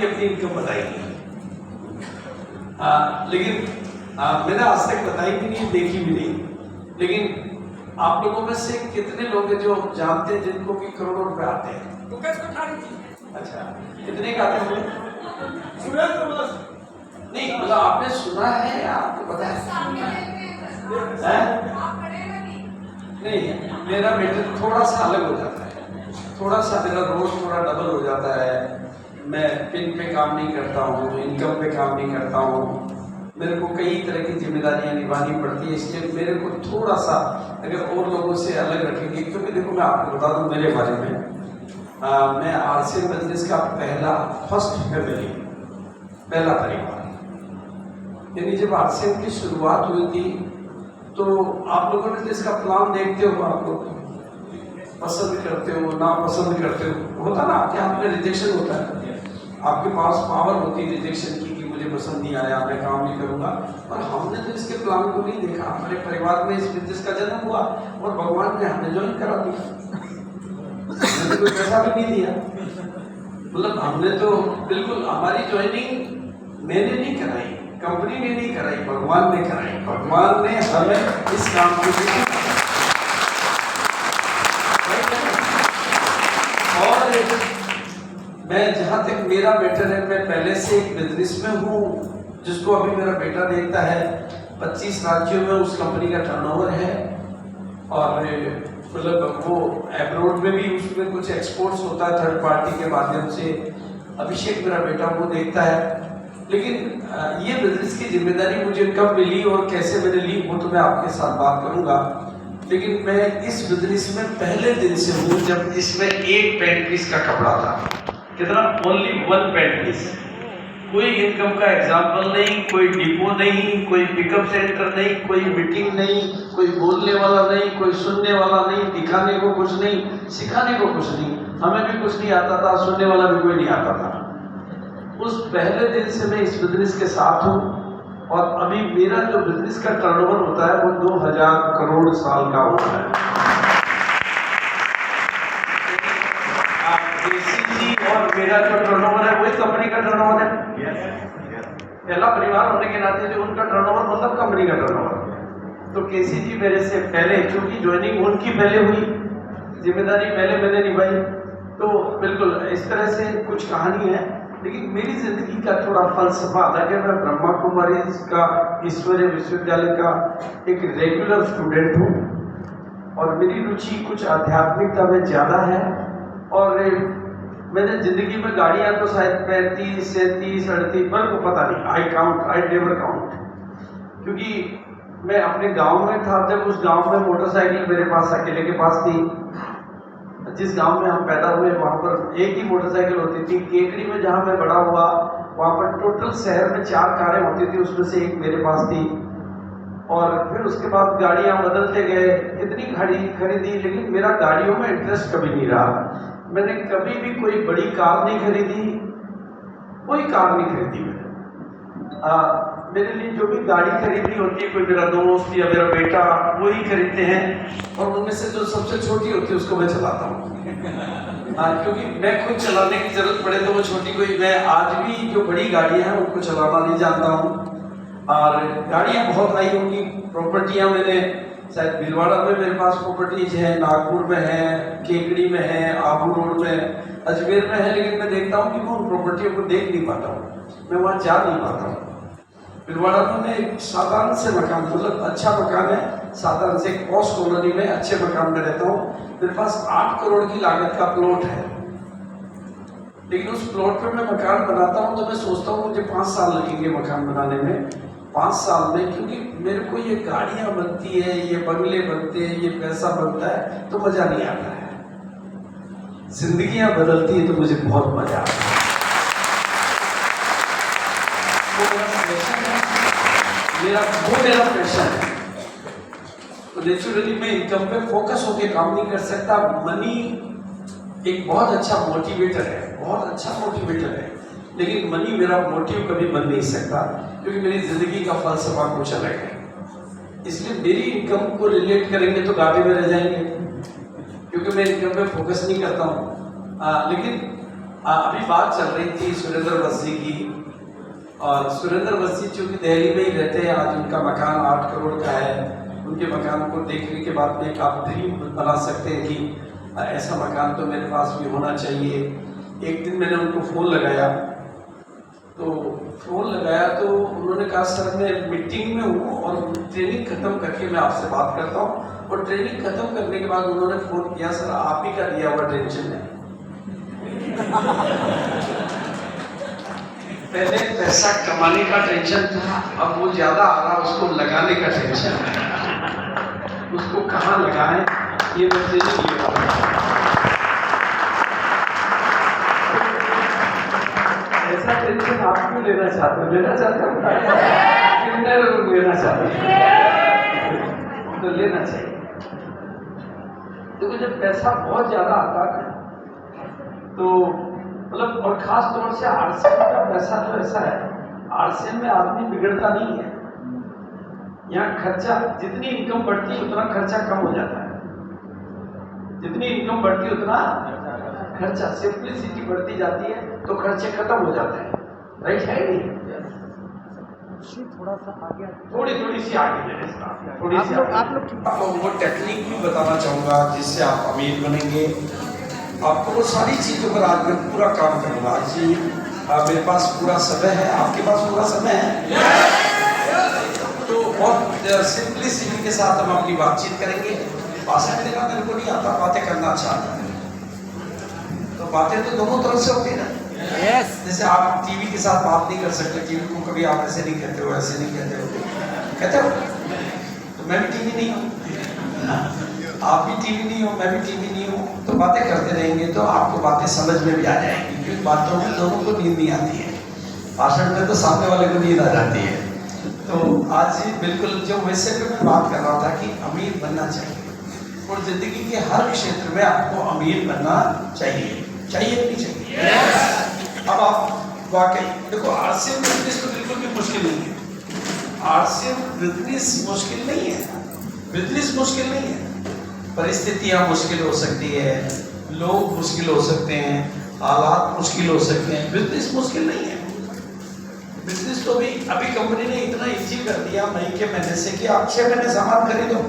भी अपनी इनकम बताई नहीं, लेकिन मैंने आज तक बताई भी नहीं, देखी भी नहीं। लेकिन आप लोगों में से कितने लोग हैं जो जानते हैं जिनको भी करोड़ों रुपए आते हैं? अच्छा, कितने का आते हैं? नहीं, मतलब आपने सुना है या आपको पता है? नहीं, मेरा मेटर थोड़ा सा अलग हो जाता है, थोड़ा सा मेरा रोज थोड़ा डबल हो जाता है। मैं पिन पे काम नहीं करता हूँ, इनकम पे काम नहीं करता हूँ, मेरे को कई तरह की जिम्मेदारियां निभानी पड़ती है, इसलिए मेरे को थोड़ा सा अगर और लोगों से अलग रखेंगे, क्योंकि देखो मैं आपको बता दूँ मेरे बारे में, मैं आरसीएम बिजनेस का फर्स्ट फैमिली, पहला परिवार। यानी जब आरसीएम की शुरुआत हुई थी तो आप लोगों ने इसका प्लान देखते हो, आप लोग पसंद करते हो ना पसंद करते हो, होता ना आपके हाथ में रिजेक्शन होता है, आपके पास पावर होती है रिजेक्शन की कि मुझे पसंद नहीं आया, मैं काम नहीं करूंगा। और हमने तो इसके प्लान को नहीं देखा, हमारे परिवार में इस बिजनेस का जन्म हुआ और भगवान ने हमें ज्वाइन करा दिया, हमने कोई पैसा भी नहीं दिया। मतलब हमने तो बिल्कुल, हमारी ज्वाइनिंग मैंने नहीं कराई, कंपनी ने नहीं कराई, भगवान ने कराई। भगवान ने हमें इस काम को दिया। और मैं जहां तक मेरा बेटर है, मैं पहले से एक बिजनेस में हूँ जिसको अभी मेरा बेटा देखता है। 25 राज्यों में उस कंपनी का टर्नओवर है और मतलब वो एब्रोड में भी उसमें कुछ एक्सपोर्ट्स होता है थर्ड पार्टी के माध्यम से। अभिषेक मेरा बेटा वो देखता है। लेकिन ये बिजनेस की जिम्मेदारी मुझे कब मिली और कैसे मैंने ली वो तो मैं आपके साथ बात करूंगा। लेकिन मैं इस बिजनेस में पहले दिन से हूँ जब इसमें एक पैंट पीस का कपड़ा था। कितना? Only 1 pant piece. कोई इनकम का एग्जाम्पल नहीं, कोई डिपो नहीं, कोई पिकअप सेंटर नहीं, कोई मीटिंग नहीं, कोई बोलने वाला नहीं, कोई सुनने वाला नहीं, दिखाने को कुछ नहीं, सिखाने को कुछ नहीं। हमें भी कुछ नहीं आता था, सुनने वाला भी कोई नहीं आता था। उस पहले दिन से मैं इस बिजनेस के साथ हूँ और अभी मेरा जो बिजनेस का टर्नओवर होता है वो 2000 करोड़ साल का होता है। और मेरा जो टर्नओवर है वही कंपनी का टर्नओवर है। पहला परिवार होने के नाते जो उनका टर्नओवर मतलब कंपनी का टर्नओवर। तो केसी जी मेरे से पहले, क्योंकि ज्वाइनिंग उनकी पहले हुई, जिम्मेदारी पहले मैंने निभाई, तो बिल्कुल इस तरह से कुछ कहानी है। लेकिन मेरी जिंदगी का थोड़ा फलसफा था कि मैं ब्रह्मा कुमारी का ईश्वरीय विश्वविद्यालय का एक रेगुलर स्टूडेंट हूँ और मेरी रुचि कुछ आध्यात्मिकता में ज़्यादा है। और मैंने जिंदगी में गाड़ियाँ तो शायद 35, 37, 38, मेरे को पता नहीं, आई नेवर काउंट, क्योंकि मैं अपने गांव में था जब उस गांव में मोटरसाइकिल मेरे पास अकेले के पास थी। जिस गांव में हम पैदा हुए वहाँ पर एक ही मोटरसाइकिल होती थी। केकड़ी में जहाँ मैं बड़ा हुआ वहाँ पर टोटल शहर में 4 कारें होती थी, उसमें से एक मेरे पास थी। और फिर उसके बाद गाड़ियाँ बदलते गए, इतनी गाड़ी खरीदी, लेकिन मेरा गाड़ियों में इंटरेस्ट कभी नहीं रहा। मैंने कभी भी कोई बड़ी कार नहीं खरीदी, कोई कार नहीं खरीदी मैंने। मेरे लिए जो भी गाड़ी खरीदनी होती है, कोई मेरा दोस्त या मेरा बेटा वही खरीदते हैं और उनमें से जो सबसे छोटी होती है उसको मैं चलाता हूँ। क्योंकि मैं खुद चलाने की जरूरत पड़े तो वो छोटी कोई, मैं आज भी जो बड़ी गाड़ियाँ हैं उनको चलाना नहीं जानता हूँ। और गाड़ियाँ बहुत आई होंगी, प्रॉपर्टियाँ मैंने शायद भीलवाड़ा में मेरे पास प्रॉपर्टीज है, नागपुर में है, केकड़ी में है, आबू रोड में, अजमेर में है। लेकिन मैं देखता हूँ कि मैं उन प्रॉपर्टियों को देख नहीं पाता हूँ, मैं वहाँ जा नहीं पाता हूँ। भीलवाड़ा में एक साधारण से मकान, मतलब अच्छा मकान है, साधारण से पॉश कॉलोनी में अच्छे मकान में रहता हूँ। मेरे पास 8 करोड़ की लागत का प्लॉट है, लेकिन उस प्लॉट पे मैं मकान बनाता हूँ तो मैं सोचता हूँ मुझे 5 साल लगेंगे मकान बनाने में। 5 साल में, क्योंकि मेरे को ये गाड़ियाँ बनती है, ये बंगले बनते हैं, ये पैसा बनता है तो मजा नहीं आता है। जिंदगियां बदलती है तो मुझे बहुत मजा आता है। मेरा पैशन है। तो नेचुरली मैं इनकम पे फोकस होकर काम नहीं कर सकता। मनी एक बहुत अच्छा मोटिवेटर है, बहुत अच्छा मोटिवेटर है, लेकिन मनी मेरा मोटिव कभी बन नहीं सकता, क्योंकि मेरी जिंदगी का फलसफा कुछ अलग है। इसलिए मेरी इनकम को रिलेट करेंगे तो घाटे में रह जाएंगे, क्योंकि मैं इनकम पे फोकस नहीं करता हूँ। लेकिन अभी बात चल रही थी सुरेंद्र वस्सी की, और सुरेंद्र वस्सी चूँकि दिल्ली में ही रहते हैं, आज उनका मकान 8 करोड़ का है। उनके मकान को देखने के बाद में एक आप ड्रीम बना सकते हैं कि ऐसा मकान तो मेरे पास भी होना चाहिए। एक दिन मैंने उनको फ़ोन लगाया, तो उन्होंने कहा सर मैं मीटिंग में हूँ और ट्रेनिंग ख़त्म करके मैं आपसे बात करता हूँ। और ट्रेनिंग ख़त्म करने के बाद उन्होंने फ़ोन किया, सर आप ही का दिया हुआ टेंशन है। पहले पैसा कमाने का टेंशन था, अब वो ज़्यादा आ रहा, उसको लगाने का टेंशन है। उसको कहाँ लगाएं ये मुझे नहीं पता। ऐसा टेंशन आप क्यों लेना चाहते हो? लेना चाहते हो? कितने लोग लेना चाहते हैं? तो लेना चाहिए। देखो जब पैसा बहुत ज्यादा आता है तो मतलब, और खास तौर से आरसीएम का पैसा तो ऐसा है, आरसीएम में आदमी बिगड़ता नहीं है। यहाँ खर्चा, जितनी इनकम बढ़ती है उतना खर्चा कम हो जाता है, जितनी इनकम बढ़ती है उतना खर्चा, सिंपलिसिटी बढ़ती जाती है तो खर्चे खत्म हो जाते हैं। राइट है नहीं? थोड़ा सा आगे, थोड़ी सी आगे मेरे साथ, थोड़ी सी आप लोग आपको वो टेक्निक भी बताना चाहूँगा जिससे आप अमीर बनेंगे। आपको वो सारी चीज़ों पर आज मैं पूरा काम करूँगा। आज जी मेरे पास पूरा समय है, आपके पास पूरा समय है, तो बहुत सिंपलिसिटी के साथ हम आपकी बातचीत करेंगे। भाषण देना मेरे को नहीं आता, बातें करना अच्छा आता है। तो बातें तो दोनों तरफ से होती है ना। यस, जैसे आप टीवी के साथ बात नहीं कर सकते, टीवी को कभी आप ऐसे नहीं कहते हो, ऐसे नहीं कहते हो, कहते हो? तो मैं भी टीवी नहीं हूँ, आप भी टीवी नहीं हो, मैं भी टीवी नहीं हूँ, तो बातें करते रहेंगे तो आपको बातें समझ में भी आ जाएंगी, क्योंकि बातों में दोनों को नींद नहीं आती है। भाषण में तो सामने वाले को नींद आ जाती है। तो आज ही बिल्कुल जो वैसे पे मैं बात कर रहा था कि अमीर बनना चाहिए, और जिंदगी के हर क्षेत्र में आपको अमीर बनना चाहिए, चाहिए नहीं चाहिए? अब आप वाकई देखो, आरसीएम बिजनेस तो बिल्कुल भी मुश्किल नहीं है। आरसीएम बिजनेस मुश्किल नहीं है, बिजनेस मुश्किल नहीं है। परिस्थितियाँ मुश्किल हो सकती है, लोग मुश्किल हो सकते हैं, हालात मुश्किल हो सकते हैं, बिजनेस मुश्किल नहीं है। बिजनेस तो अभी कंपनी ने इतना इजी कर दिया मई के महीने से कि आप 6 महीने सामान खरीदो,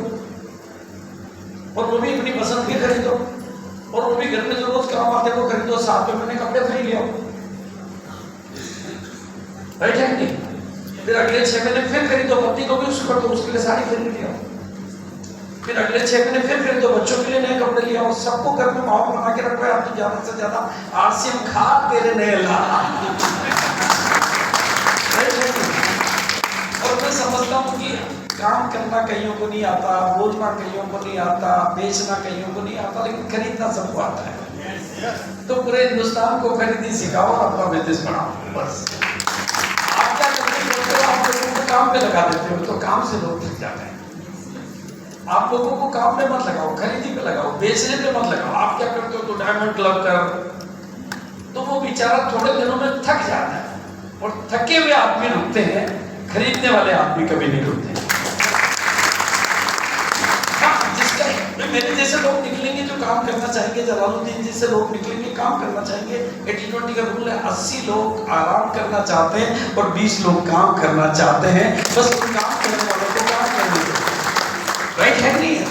और वो भी अपनी पसंद के खरीदो, और वो भी घर में जो रोज काम आते वो खरीदो, 7 महीने कपड़े खरीद लियो। राइट है नहीं? फिर अगले 6 महीने फिर खरीदो, पत्नी को भी उसको उसके लिए साड़ी खरीद लियो। फिर अगले 6 महीने फिर खरीदो, बच्चों के लिए नए कपड़े लिया, और सबको घर में माहौल बना के रखो। आपकी ज्यादा से ज्यादा आरसीएम खा तेरे नए ला। और मैं समझता हूँ कि काम करना कईयों को नहीं आता, बोलना कईयों को नहीं आता, बेचना कईयों को नहीं आता, लेकिन खरीदना सबको आता है। तो पूरे हिंदुस्तान को खरीदी सिखाओ और अपना बिजनेस बढ़ाओ। बस आप क्या करते हो? आप लोगों को काम पे लगा देते हो, तो काम से लोग थक जाते हैं। आप लोगों को काम पे मत लगाओ, खरीदी पे लगाओ, बेचने पे मत लगाओ। आप क्या करते हो? तो डायमंड क्लब कर, तो वो बेचारा थोड़े दिनों में थक जाता है, और थके हुए आदमी रुकते हैं, खरीदने वाले आदमी कभी नहीं रुकते। हाँ, जिसका मेरे जैसे लोग निकलेंगे जो काम करना चाहेंगे, जलालुद्दीन जैसे लोग निकलेंगे काम करना चाहेंगे। 80-20 का रूल है, 80 लोग आराम करना चाहते हैं और 20 लोग काम करना चाहते हैं। बस काम करने वालों को काम करने दो। राइट है नहीं है?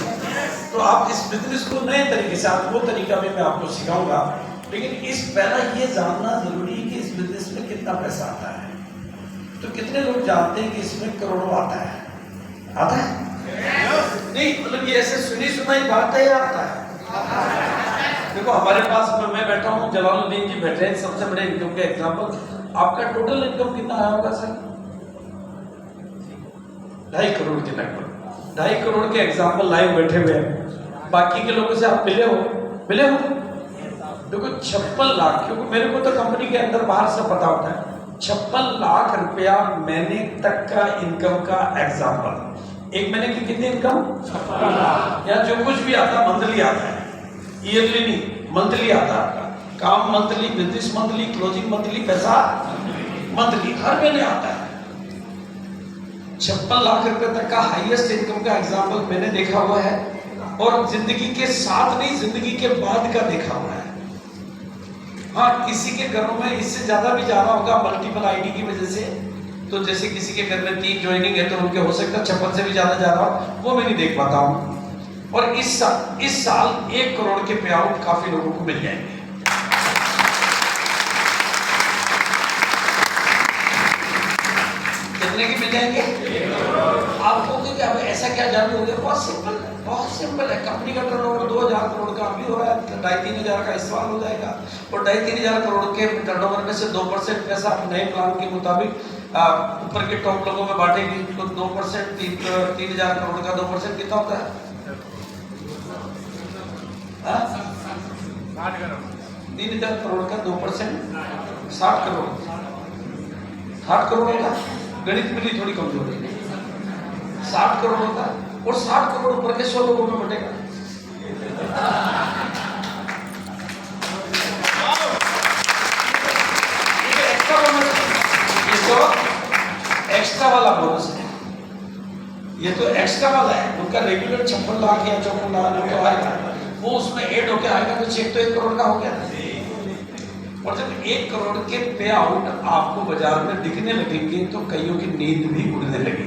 तो आप इस बिजनेस को नए तरीके से, आप वो तरीका भी मैं आपको सिखाऊंगा, लेकिन इस पहला ये जानना जरूरी है कि इस बिजनेस में कितना पैसा आता है। तो कितने लोग जानते हैं कि इसमें करोड़ों आता है? आता है? नहीं, मतलब ये ऐसे सुनी सुनाई बात है या आता है? देखो हमारे पास मैं बैठा हूँ, जलालुद्दीन जी बैठे हैं, सबसे बड़े इनकम के एग्जाम्पल। आपका टोटल इनकम कितना आया होगा सर? 2.5 करोड़ के लगभग। 2.5 करोड़ के एग्जाम्पल लाइव बैठे हुए हैं। बाकी के लोगों से आप मिले हो? देखो 56 लाख, क्योंकि मेरे को तो कंपनी के अंदर बाहर से पता होता है, 56 लाख रुपया महीने तक का इनकम का एग्जाम्पल। एक महीने की कितनी इनकम? 56 लाख। या जो कुछ भी आता है मंथली आता है, ईयरली नहीं, मंथली आता है। काम monthly, business monthly, closing monthly, पैसा मंथली, हर महीने आता है। 56 लाख रुपए तक का हाईएस्ट इनकम का एग्जाम्पल मैंने देखा हुआ है, और जिंदगी के साथ नहीं, जिंदगी के बाद का देखा हुआ है। हाँ, किसी के घरों में इससे ज्यादा भी ज्यादा होगा मल्टीपल आईडी की वजह से। तो जैसे किसी के घर में 3 ज्वाइनिंग है तो उनके हो सकता है 56 से भी ज्यादा हो, वो मैं नहीं देख पाता हूँ। और इस साल 1 करोड़ के पे आउट काफी लोगों को मिल जाएंगे। कितने के मिल जाएंगे? आपको कि अब ऐसा क्या जादू हो गया? बहुत सिंपल है। कंपनी का टर्नओवर 2000 करोड़ का अभी हो रहा है, 2500-3000 का इस साल हो जाएगा। और 2500-3000 करोड़ के टर्नओवर में से 2% पैसा आप नए प्लान के मुताबिक ऊपर के टॉप लोगों में बांटेंगे तो 2% 3000 करोड़ का 2% कितना होता है? 3000 करोड़ का 2% 60 करोड़। 60 करोड़ होगा। गणित मेरी थोड़ी कमजोर है। 60 करोड़ होगा और 60 करोड़ ऊपर के 100 लोगों में बटेगा। एक्स्ट्रा वाला बोनस है। ये तो एक्स्ट्रा वाला है। उनका रेगुलर 56 लाख या 54 लाख जो आएगा वो उसमें ऐड होके आएगा तो चेक तो 1 करोड़ का हो गया। और जब 1 करोड़ के पे आउट आपको बाजार में दिखने लगेंगे तो कईयों की नींद भी उड़ने लगेगी।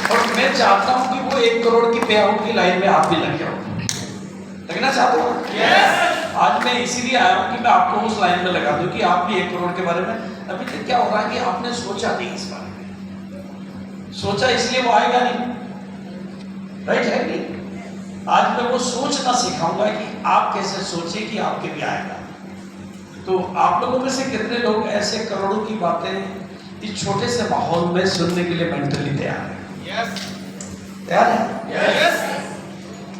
और मैं चाहता हूं कि वो 1 करोड़ की पे आउट की लाइन में आप भी लग जाओ। लगना चाहते हो? आज मैं इसीलिए आया हूं कि मैं आपको उस लाइन में लगा दूं कि आप भी 1 करोड़ के बारे में। अभी तक क्या हो रहा है कि आपने सोचा नहीं इस बारे में। सोचा इसलिए वो आएगा नहीं। राइट है नहीं? आज मैं वो सोचना सिखाऊंगा कि आप कैसे सोचे कि आपके भी आएगा। तो आप लोगों में से कितने लोग ऐसे करोड़ों की बातें इस छोटे से माहौल में सुनने के लिए मेंटली तैयार है? तैयार है?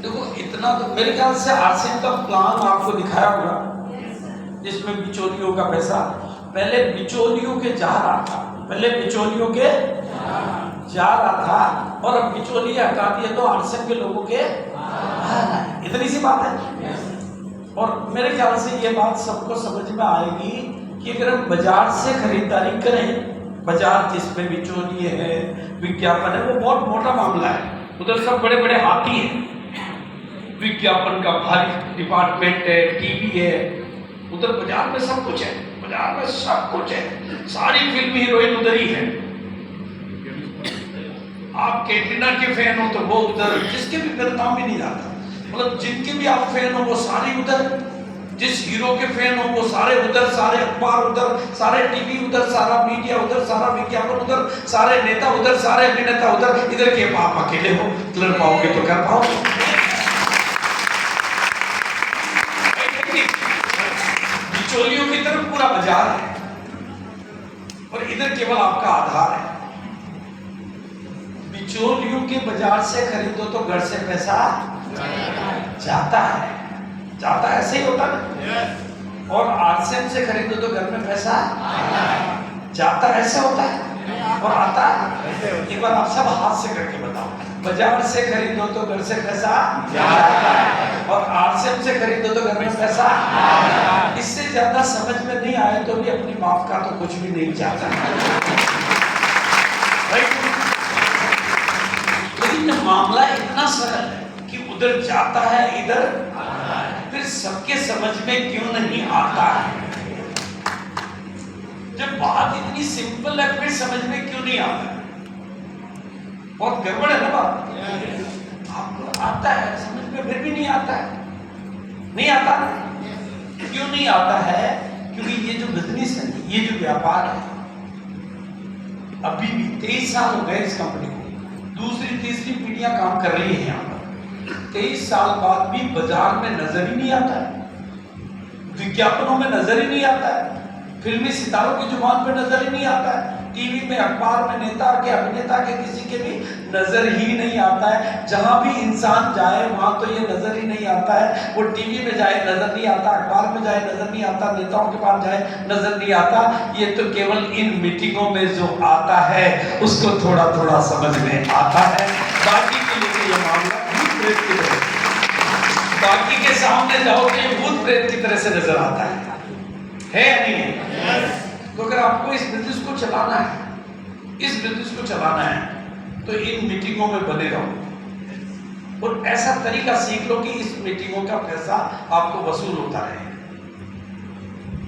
देखो इतना तो मेरे ख्याल से आरसीएम का प्लान आपको दिखाया होगा जिसमें बिचौलियों का पैसा पहले बिचौलियों के जा रहा था। पहले बिचौलियों के जा रहा था और अब बिचौलिए हटा दिए तो आरसीएम के लोगों के इतनी सी बात है। और मेरे ख्याल से ये बात सबको समझ में आएगी कि अगर हम बाजार से खरीदारी करें, बाजार जिसमें बिचौलिए है, विज्ञापन है, वो बहुत मोटा मामला है। उधर सब बड़े बड़े हाथी हैं। विज्ञापन का भारी डिपार्टमेंट है, टीवी है, उधर बाजार में सब कुछ है। बाजार में सब कुछ है। सारी फिल्म हीरोइन उधर ही है। आप कैटरीना के फैन हो तो वो उधर, जिसके भी मेरा नाम भी नहीं आता, मतलब जिनके भी आप फैन हो वो सारे उधर, जिस हीरो के फैन हो वो सारे उधर, सारे अखबार उधर, सारे टीवी उधर, सारा मीडिया उधर, सारा विज्ञापन उधर, सारे नेता उधर, सारे अभिनेता उधर। इधर के आप अकेले हो, लड़ पाओगे तो कर पाओगे। बिचौलियों की तरफ पूरा बाजार है और इधर केवल आपका आधार है। बिचौलियों के बाजार से खरीदो तो घर से पैसा जाता है। जाता है, ऐसे ही होता है। और आरसीएम से खरीदो तो घर में पैसा जाता है, ऐसे होता है। और आता है। एक बार आप सब हाथ से करके बताओ। बाजार से खरीदो तो घर से पैसा जाता है और आरसीएम से खरीदो तो घर में पैसा। इससे ज्यादा समझ में नहीं आए तो भी अपनी माफ का तो कुछ भी नहीं चाहता। लेकिन मामला इतना सरल है कि उधर जाता है, इधर फिर सबके समझ में क्यों नहीं आता है? जब बात इतनी सिंपल है फिर समझ में क्यों नहीं आता? बहुत गड़बड़ है ना बात। आपको आता है, समझ में फिर भी नहीं आता है। नहीं आता। क्यों नहीं आता है? क्योंकि ये जो बिजनेस है, ये जो व्यापार है, अभी भी 23 साल हो गए इस कंपनी को। दूसरी तीसरी पीढ़ियां काम कर रही है यहाँ पर। 23 साल बाद भी बाजार में नजर ही नहीं आता है, विज्ञापनों में नजर ही नहीं आता है, फिल्मी सितारों की जुबान पे नजर ही नहीं आता है, टीवी में, अखबार में नेता के, अभिनेता के, किसी के भी नजर ही नहीं आता है। जहां भी इंसान जाए वहां तो ये नजर ही नहीं आता है। वो टीवी में जाए नजर नहीं आता, अखबार में जाए नजर नहीं आता, नेताओं के पास जाए नजर नहीं आता। ये तो केवल इन मीटिंगों में जो आता है उसको थोड़ा थोड़ा समझ में आता है। बाकी के लिए ये मामला भूत प्रेत की तरह, बाकी के सामने जाओ तो ये भूत प्रेत की तरह से नजर आता है या नहीं है? तो अगर आपको इस बिजनेस को चलाना है, इस बिजनेस को चलाना है तो इन मीटिंगों में बने रहो। और ऐसा तरीका सीख लो कि इस मीटिंगों का पैसा आपको वसूल होता रहे।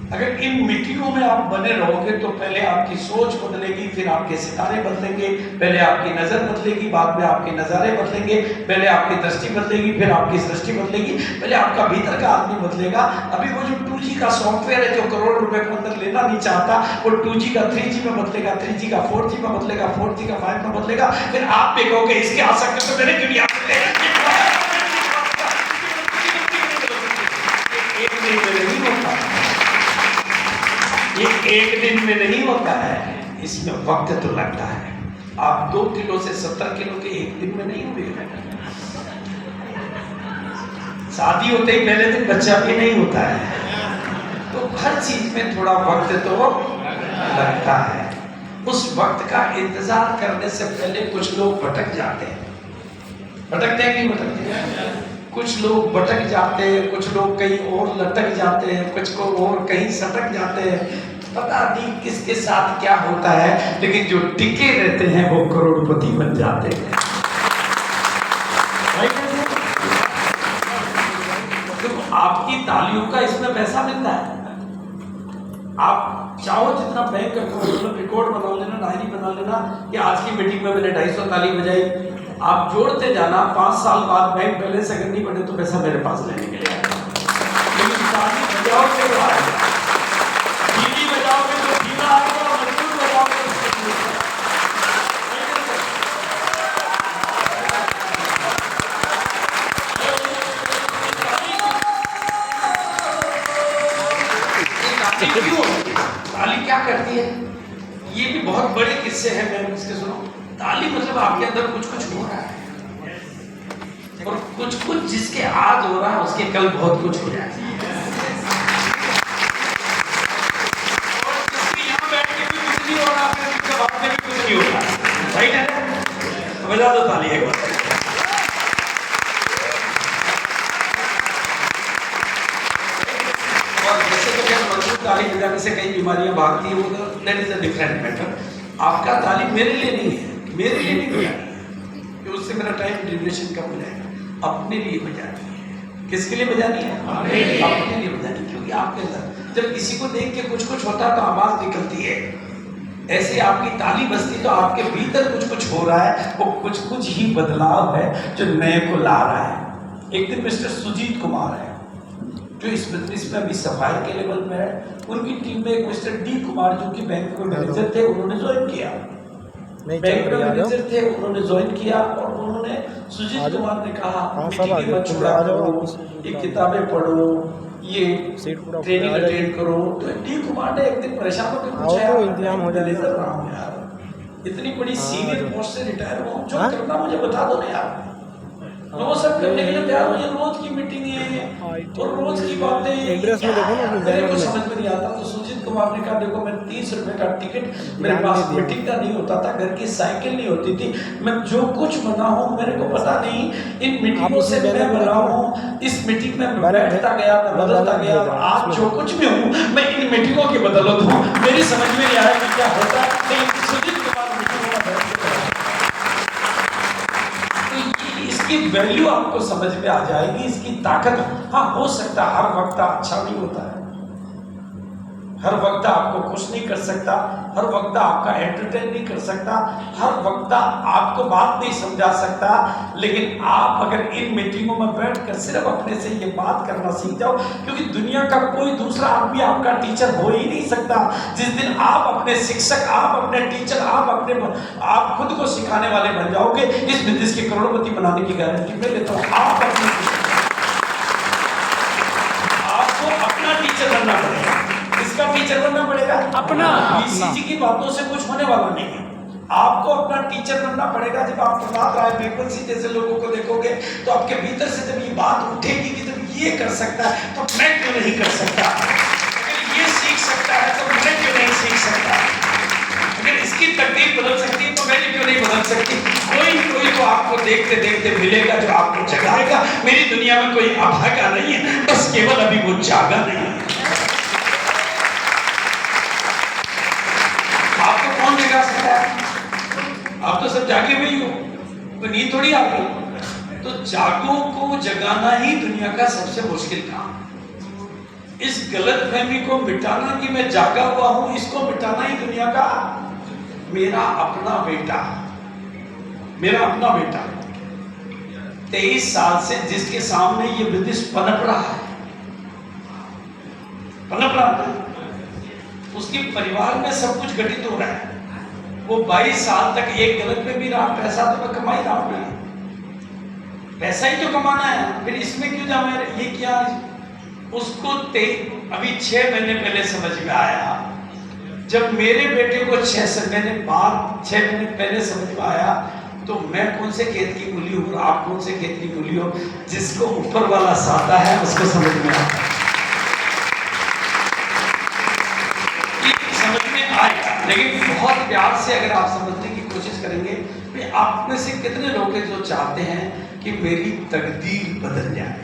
अगर इन मीटिंगों में आप बने रहोगे तो पहले आपकी सोच बदलेगी, फिर आपके सितारे बदलेंगे, पहले आपकी नजर बदलेगी, बाद में आपके नजारे बदलेंगे, पहले आपकी दृष्टि बदलेगी, फिर आपकी सृष्टि बदलेगी, पहले आपका भीतर का आदमी बदलेगा। अभी वो जो 2G का सॉफ्टवेयर है जो करोड़ रुपए को अंदर लेना नहीं चाहता, वो 2G का 3G में बदलेगा, 3G का 4G में बदलेगा, 4G का 5 में बदलेगा। फिर आप भी कहोगे इसके आ सकते तो मेरे क्यों नहीं आ सकते? एक दिन में नहीं होता, ये एक दिन में नहीं होता है, इसमें वक्त तो लगता है। आप 2 किलो से 70 किलो के एक दिन में नहीं हुए। शादी होते ही पहले दिन बच्चा भी नहीं होता है। तो हर चीज में थोड़ा वक्त तो लगता है। उस वक्त का इंतजार करने से पहले कुछ लोग भटक जाते हैं। भटकते हैं कि नहीं भटकते हैं? कुछ लोग भटक जाते हैं, कुछ लोग कहीं और लटक जाते हैं, कुछ को और कहीं सटक जाते हैं। पता नहीं किसके साथ क्या होता है, लेकिन जो टिके रहते हैं वो करोड़पति बन जाते हैं। तो आपकी तालियों का इसमें पैसा मिलता है। आप चाहो जितना बैंक अकाउंट रिकॉर्ड बना लेना, डायरी बना लेना कि आज की मीटिंग में मैंने 250 ताली बजाई। आप जोड़ते जाना, 5 साल बाद बैंक बैलेंस अगर नहीं बने तो पैसा मेरे पास लेने के लिए आएगा। लेकिन ताली बजाओगे तो आएगा, बीड़ी बजाओगे तो जीना आएगा, और मजदूर बजाओगे तो ताली क्या करती है? ये भी बहुत बड़े किस्से हैं, मैं इसके सुनो। ताली मतलब आपके अंदर कुछ कुछ हो रहा है, और कुछ कुछ जिसके आज हो रहा है उसके कल बहुत कुछ हो जाएगा। और जिसके यहाँ बैठ के भी कुछ नहीं हो रहा है, उसके बाद में भी कुछ नहीं हो रहा। राइट है? बजा दो ताली एक बार। ताली बजाने से कई बीमारियां भागती हैं, वो तो that is a different matter. आपका ताली मेरे लिए नहीं है, मेरे लिए नहीं बजानी कि उससे मेरा टाइम ड्यूरेशन कम हो जाएगा। अपने लिए बजानी है। किसके लिए बजानी है? अपने लिए बजानी। क्योंकि आपके अंदर जब किसी को देख के कुछ कुछ होता है तो आवाज निकलती है। ऐसे आपकी ताली बजती तो आपके भीतर कुछ कुछ हो रहा है, वो कुछ कुछ ही बदलाव है जो नए को ला रहा है। एक दिन मिस्टर सुजीत कुमार है जो इस बिजनेस में अभी सफाई के लेवल में है। उनकी टीम में एक मिस्टर डी कुमार जो कि बैंक में मैनेजर थे, उन्होंने ज्वाइन किया। बैंक में मैनेजर थे, उन्होंने ज्वाइन किया और उन्होंने सुजीत कुमार ने कहा मीटिंग मत छोड़ा करो, ये किताबें पढ़ो, ये ट्रेनिंग अटेंड करो। तो डी कुमार ने एक दिन परेशान होकर पूछा, इंतजाम हो जाएगा यार, इतनी बड़ी सीनियर पोस्ट से रिटायर हुआ, जो करना मुझे बता दो ना यार। वो सब करने के लिए तैयार हो। ये रोज की मीटिंग है और रोज की बातें, एड्रेस में देखो ना, मेरे को समझ में नहीं आता। तो सुजीत कुमार ने कहा देखो मैं 30 रुपए का टिकट, मेरे पास मीटिंग का नहीं होता था, घर की साइकिल नहीं होती थी, मैं जो कुछ बना हूँ मेरे को पता नहीं, इन मीटिंगों से मैं बना हूँ। इस मीटिंग में मैं बैठता गया, मैं बदलता गया। आज जो कुछ भी हूँ मैं इन मीटिंगों की बदौलत हूँ। मेरी समझ में नहीं आया कि क्या होता है, लेकिन सुजीत कुमार मीटिंगों में बैठ इसकी वैल्यू आपको समझ में आ जाएगी, इसकी ताकत। हाँ, हो सकता है हर वक्त अच्छा नहीं होता है, हर वक्त आपको खुश नहीं कर सकता, हर वक्त आपका एंटरटेन नहीं कर सकता, हर वक्त आपको बात नहीं समझा सकता। लेकिन आप अगर इन मीटिंगों में बैठकर सिर्फ अपने से ये बात करना सीख जाओ, क्योंकि दुनिया का कोई दूसरा आदमी आपका टीचर हो ही नहीं सकता। जिस दिन आप अपने शिक्षक, आप अपने टीचर, आप खुद को सिखाने वाले बन जाओगे, इस बिजनेस के करोड़पति बनाने की गारंटी मैं लेता हूँ। आपको अपना टीचर बनना पड़ेगा। इसका टीचर बनना पड़ेगा अपना। बीसीजी की बातों से कुछ होने वाला नहीं है। आपको अपना टीचर बनना पड़ेगा। जब आप प्रभात राय फ्रीक्वेंसी जैसे लोगों को देखोगे तो आपके भीतर से जब ये बात उठेगी कि जब ये कर सकता है तो मैं क्यों नहीं कर सकता, अगर ये सीख सकता है तो मैं क्यों नहीं सीख सकता, अगर इसकी तकदीर बदल सकती है तो मैं क्यों नहीं बदल सकती। कोई तो आपको देखते देखते मिलेगा जो आपको जगाएगा। मेरी दुनिया में कोई अभागा नहीं है, बस केवल अभी वो जागा नहीं है। कौन जगा सकता है? आप तो सब जागे हुए ही हो, कोई नींद थोड़ी आ गई। तो जागों को जगाना ही दुनिया का सबसे मुश्किल काम है। इस गलतफहमी को मिटाना कि मैं जागा हुआ हूं, इसको मिटाना ही दुनिया का। मेरा अपना बेटा 23 साल से जिसके सामने ये बिजनेस पनप रहा है, उसके परिवार में सब कुछ घटित हो रहा है। वो 22 साल तक एक गलत में भी रहा, पैसा तो मैं कमा ही रहा हूं, पैसा ही तो कमाना है, फिर इसमें क्यों जाऊं? ये क्या उसको अभी 6 महीने पहले समझ में आया। जब मेरे बेटे को 6 महीने पहले समझ में आया, तो मैं कौन से खेत की मूली हूँ, आप कौन से खेत की मूली हो? जिसको ऊपर वाला साधा है उसको समझ में आता है। समझ में आएगा, लेकिन बहुत प्यार से अगर आप समझने की कोशिश करेंगे। तो आप में से कितने लोग हैं जो चाहते हैं कि मेरी तकदीर बदल जाए?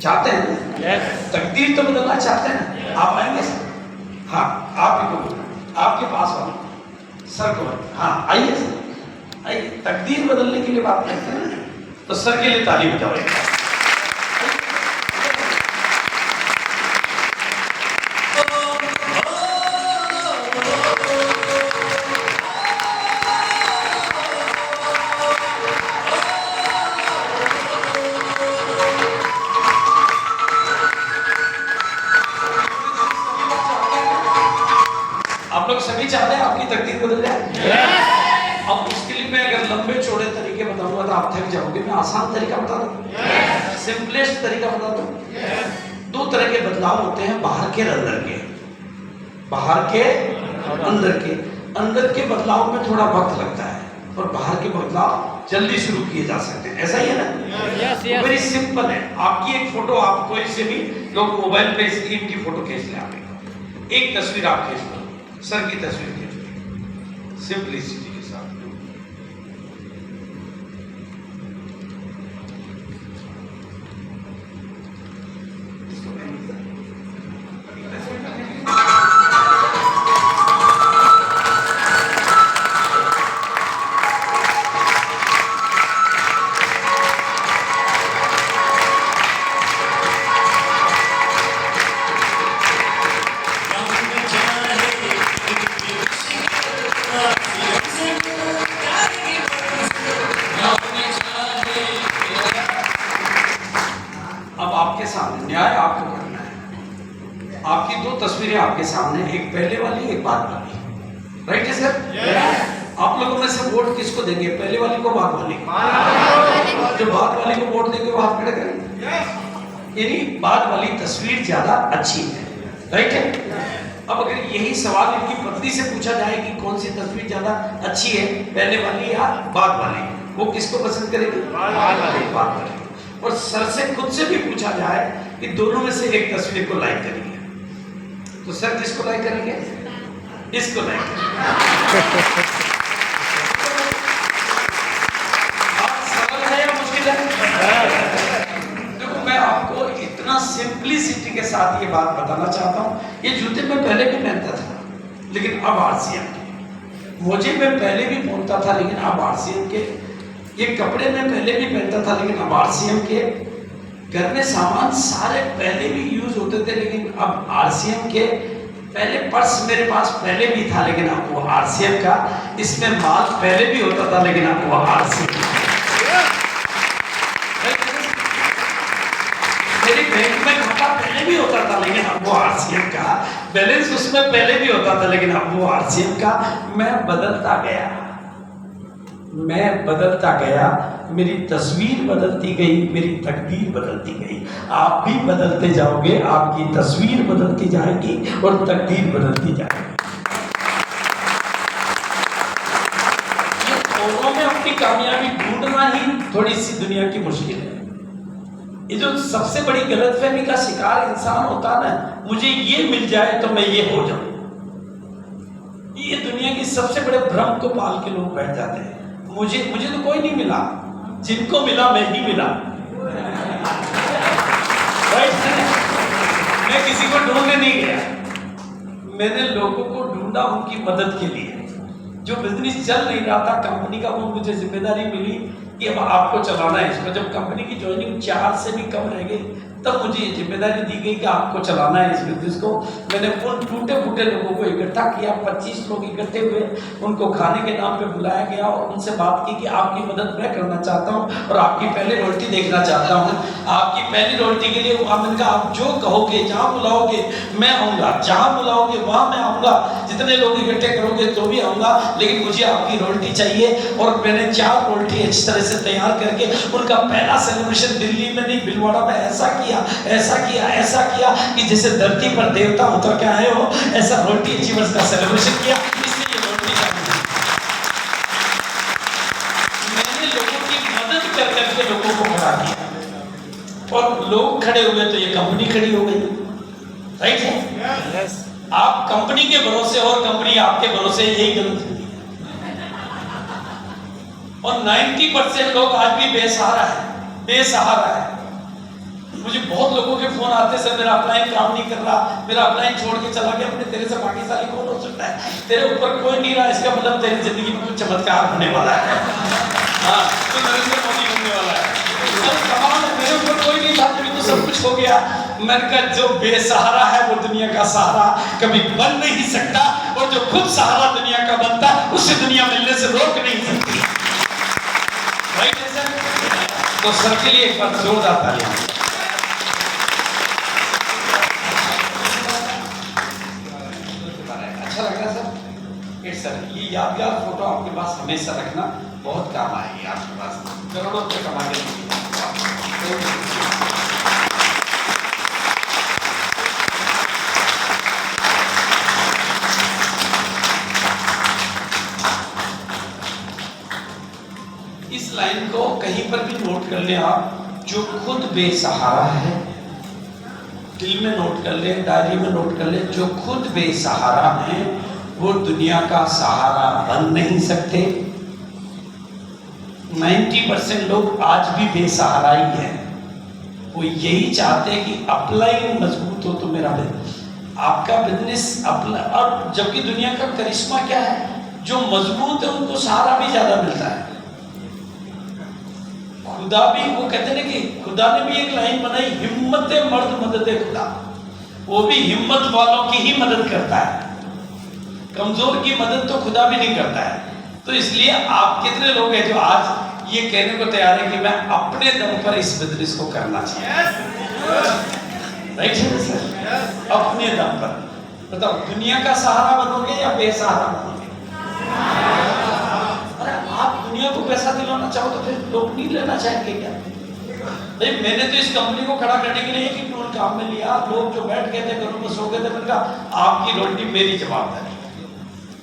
चाहते हैं? yes. तकदीर तो बदलना चाहते हैं। आप आएंगे? हाँ, आप ही को, आपके पास वाले सर को, हाँ आइए सर, आइए। तकदीर बदलने के लिए बात करते हैं, तो सर के लिए ताली बजाओ। आप लोग सभी चाहते हैं आपकी तकदीर बदल जाए? अब उसके लिए मैं अगर लंबे चौड़े तरीके बताऊंगा तो आप थक जाओगे। मैं आसान तरीका बता दूं, सिंपलेस्ट तरीका बता दूं। 2 तरह के बदलाव होते हैं, बाहर के और अंदर के। बाहर के अंदर के बदलाव में थोड़ा वक्त लगता है, और बाहर के बदलाव जल्दी शुरू किए जा सकते हैं। ऐसा ही है ना? वेरी सिंपल है। आपकी एक फोटो, आप कोई से भी लोग मोबाइल पे स्क्रीन की फोटो खींच लें, आप एक तस्वीर आप खींच लो, सर की तस्वीर खींच लो, सिंपलिसिटी के साथ। आपके सामने न्याय आपको करना है। आपकी 2 तस्वीरें आपके सामने, एक पहले वाली, एक बाद वाली। राइट है सर? आप लोगों में से वोट किसको देंगे, पहले वाली को, बाद वाली को? जो बाद वाली को वोट देंगे वो हाथ खड़े करेंगे। यानी बाद वाली तस्वीर ज्यादा अच्छी है। राइट है? अब अगर यही सवाल इनकी पत्नी से पूछा जाए कि कौन सी तस्वीर ज्यादा अच्छी है, पहले वाली या बाद वाली, वो किसको पसंद करेगी? बाद वाली। और सर से खुद से भी पूछा जाए कि दोनों में से एक तस्वीर को लाइक करेंगे, तो सर किसको लाइक करेंगे? इसको लाइक करेंगे। सरल है या मुश्किल है? देखो, मैं आपको इतना सिंपलिसिटी के साथ ये बात बताना चाहता हूँ। ये जूते मैं पहले भी पहनता था, लेकिन अब आरसीएम के। मोजे मैं पहले भी पहनता था, लेकिन अब आरसीएम के। ये कपड़े मैं पहले भी पहनता था, लेकिन अब आरसीएम के। घर में सामान सारे पहले भी यूज होते थे, लेकिन अब आरसीएम के। पहले पर्स मेरे पास पहले भी था, लेकिन अब वो आरसीएम का। इसमें माल पहले भी होता था, लेकिन अब वो आरसीएम। मेरी बैंक में खाता पहले भी होता था, लेकिन अब वो आरसीएम का। बैलेंस उसमें पहले भी होता था, लेकिन अब वो आरसीएम का। मैं बदलता गया, मेरी तस्वीर बदलती गई, मेरी तकदीर बदलती गई। आप भी बदलते जाओगे, आपकी तस्वीर बदलती जाएगी और तकदीर बदलती जाएगी। ये दोनों में अपनी कामयाबी ढूंढना ही थोड़ी सी दुनिया की मुश्किल है। ये जो सबसे बड़ी गलतफहमी का शिकार इंसान होता है ना, मुझे ये मिल जाए तो मैं ये हो जाऊं, ये दुनिया की सबसे बड़े भ्रम को पाल के लोग बैठ जाते हैं। मुझे तो कोई नहीं मिला, जिनको मिला मैं ही मिला। मैं किसी को ढूंढने नहीं गया, मैंने लोगों को ढूंढा उनकी मदद के लिए। जो बिजनेस चल नहीं रहा था कंपनी का, वो मुझे जिम्मेदारी मिली कि अब आपको चलाना है इसको। जब कंपनी की ज्वाइनिंग 4 से भी कम रह गई तब मुझे ये जिम्मेदारी दी गई कि आपको चलाना है इस बिजनेस को। मैंने उन टूटे फूटे लोगों को इकट्ठा किया, 25 लोग इकट्ठे हुए, उनको खाने के नाम पे बुलाया गया और उनसे बात की कि आपकी मदद मैं करना चाहता हूँ और आपकी पहली रोटी देखना चाहता हूँ। आपकी पहली रोटी के लिए मैंने कहा आप जो कहोगे, जहाँ बुलाओगे मैं आऊँगा, जहाँ बुलाओगे वहाँ मैं आऊँगा, जितने लोग इकट्ठे करोगे तो भी आऊँगा, लेकिन मुझे आपकी रोटी चाहिए। और मैंने 4 रोटी अच्छी तरह से तैयार करके उनका पहला सेलिब्रेशन दिल्ली में नहीं भिलवाड़ा में ऐसा किया कि जैसे धरती पर देवता उतर के आए हो, ऐसा रोटी अचीवर्स का सेलिब्रेशन किया। इसलिए ये रोटी मैंने लोगों की मदद कर करके लोगों को खड़ा किया और लोग खड़े हुए तो ये कंपनी खड़ी हो गई। राइट है? आप कंपनी के भरोसे और कंपनी आपके भरोसे, यही गलत है। और 90% लोग आज भी बेसहारा है। मुझे बहुत लोगों के फोन आते हैं, सर मेरा अपलाइन काम नहीं कर रहा, मेरा अपलाइन छोड़ के चला गया, अपने तेरे से भाग्यशाली कौन हो सकता है, तेरे ऊपर कोई नहीं रहा, इसका मतलब तेरी जिंदगी में कुछ चमत्कार होने वाला है। हाँ, तो नरेंद्र मोदी होने वाला है। मेरे ऊपर कोई नहीं था, तो सब कुछ हो गया। मैंने कहा जो बेसहारा है वो दुनिया का सहारा कभी बन नहीं सकता, और जो खुद सहारा दुनिया का बनता है उसे दुनिया मिलने से रोक नहीं सकती। राइट है सर? तो सर के लिए एक बार जोरदार तालियां। अच्छा लग रहा सर? इट्स सर, ये यादगार फोटो आपके पास हमेशा रखना, बहुत काम आएगी आपके पास, करोड़ों रुपए कमा के। इस लाइन को कहीं पर भी नोट कर ले आप, जो खुद बेसहारा है, दिल में नोट कर ले, डायरी में नोट कर ले, जो खुद बेसहारा है वो दुनिया का सहारा बन नहीं सकते। 90% लोग आज भी बेसहारा ही हैं। वो यही चाहते हैं कि अपलाइन मजबूत हो तो मेरा बिजनेस, आपका बिजनेस और जबकि दुनिया का करिश्मा क्या है, जो मजबूत है उनको सहारा भी ज्यादा मिलता है। खुदा भी, वो कहते हैं कि खुदा ने भी एक लाइन बनाई, हिम्मत मर्द मदद खुदा, वो भी हिम्मत वालों की ही मदद करता है, कमजोर की मदद तो खुदा भी नहीं करता है। तो इसलिए आप कितने लोग हैं जो आज ये कहने को तैयार है कि मैं अपने दम पर इस बिजनेस को करना चाहिए? राइट है सर? अपने दम पर बताओ, दुनिया का सहारा बनोगे या बेसहारा बनोगे? अरे आप दुनिया को पैसा दिलाना चाहो तो फिर लोग नहीं लेना चाहेंगे क्या? नहीं, मैंने तो इस कंपनी को खड़ा करने के लिए एक ही टूल काम में लिया। लोग जो बैठ गए थे घरों में सो गए थे, मैंने कहा आपकी रोटी मेरी जवाबदारी,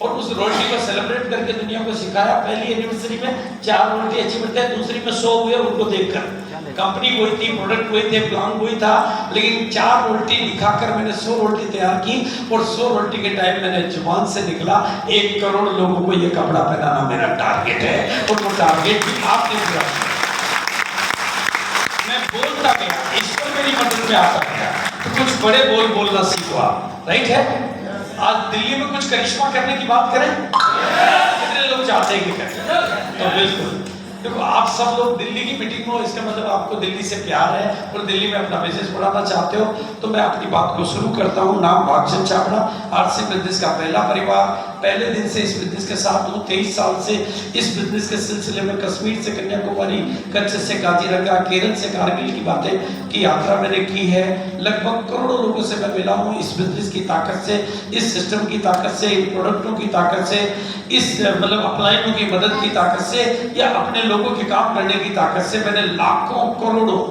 और उस रोटी को सेलिब्रेट करके दुनिया को सिखाया। पहली एनिवर्सरी में 4 रोटी अच्छी बनती है, दूसरी में 100 हुए, उनको देखकर कंपनी वही थी, प्रोडक्ट वही थे, प्लान वही था, लेकिन 4 रोटी दिखाकर मैंने 100 रोटी तैयार की। और 100 रोटी के टाइम मैंने जुबान से निकला 1 करोड़ लोगों को ये कपड़ा पहनाना मेरा टारगेट है, और वो टारगेट भी आपने पूरा किया। मैं बोलता गया, ईश्वर मेरी मदद में आता गया, तो कुछ बड़े बोल बोलना सीखो आप। राइट है? आज दिल्ली में कुछ करिश्मा करने की बात करें, कितने लोग चाहते हैं कि करें? तो बिल्कुल देखो, आप सब लोग दिल्ली की मीटिंग में हो, इसका मतलब आपको दिल्ली से प्यार है और दिल्ली में अपना बिजनेस बढ़ाना चाहते हो। तो मैं अपनी बात को शुरू करता हूँ। नाम भागचंद छाबड़ा, आरसी बिजनेस का पहला परिवार। पहले दिन से इस बिजनेस के साथ हूँ। 23 साल से इस बिजनेस के सिलसिले में कश्मीर से कन्याकुमारी, कच्छ से काजीरंगा, केरल से कारगिल की बातें की यात्रा मैंने की है। लगभग करोड़ों लोगों से मैं मिला हूँ। इस बिजनेस की ताकत से, इस सिस्टम की ताकत से, इन प्रोडक्टों की ताकत से, इस मतलब अपलाइनों की मदद की ताकत से, या अपने लोगों के काम करने की ताकत से मैंने लाखों करोड़ों,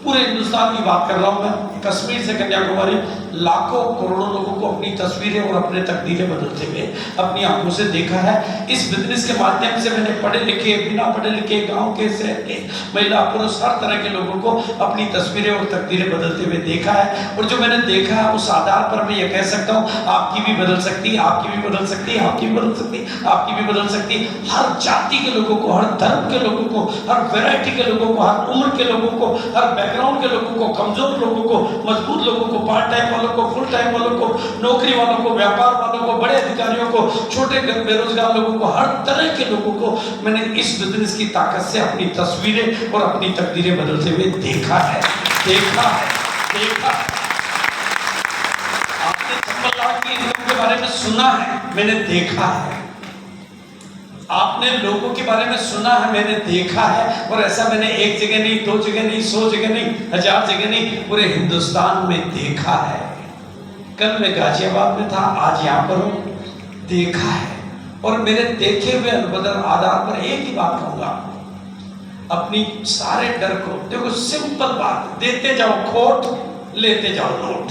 पूरे हिंदुस्तान की बात कर रहा हूं मैं, कश्मीर से कन्याकुमारी, लाखों करोड़ों लोगों को अपनी तस्वीरें और अपने तकदीरें बदलते हुए अपनी आंखों से देखा है। इस बिजनेस के माध्यम से मैंने पढ़े लिखे, बिना पढ़े लिखे, गांव के, शहर के, महिला पुरुष, हर तरह के लोगों को अपनी तस्वीरें और तकदीरें बदलते हुए देखा है। और जो मैंने देखा है उस आधार पर मैं ये कह सकता हूँ, आपकी भी बदल सकती है, आपकी भी बदल सकती है, आपकी भी बदल सकती है, आपकी भी बदल सकती है। हर जाति के लोगों को, हर धर्म के लोगों को, हर वैरायटी के लोगों को, हर उम्र के लोगों को, हर बैकग्राउंड के लोगों को, कमजोर लोगों को, मजबूत लोगों को, पार्ट टाइम वालों को, फुल टाइम वालों को, नौकरी वालों को, व्यापार वालों को, बड़े अधिकारियों को, छोटे बेरोजगार लोगों को, हर तरह के लोगों को मैंने इस बिजनेस की ताकत से अपनी तस्वीरें और अपनी तकदीरें बदलते हुए देखा है। आपने 56 लाख की इनकम के बारे में सुना है, मैंने देखा है। आपने लोगों के बारे में सुना है, मैंने देखा है। और ऐसा मैंने एक जगह नहीं, 2 जगह नहीं, 100 जगह नहीं, 1000 जगह नहीं, पूरे हिंदुस्तान में देखा है। कल मैं गाजियाबाद में था, आज यहाँ पर हूँ, देखा है। और मेरे देखे हुए अनुभव आधार पर एक ही बात कहूँगा, अपनी सारे डर को, देखो सिंपल बात, देते जाओ खोट, लेते जाओ नोट।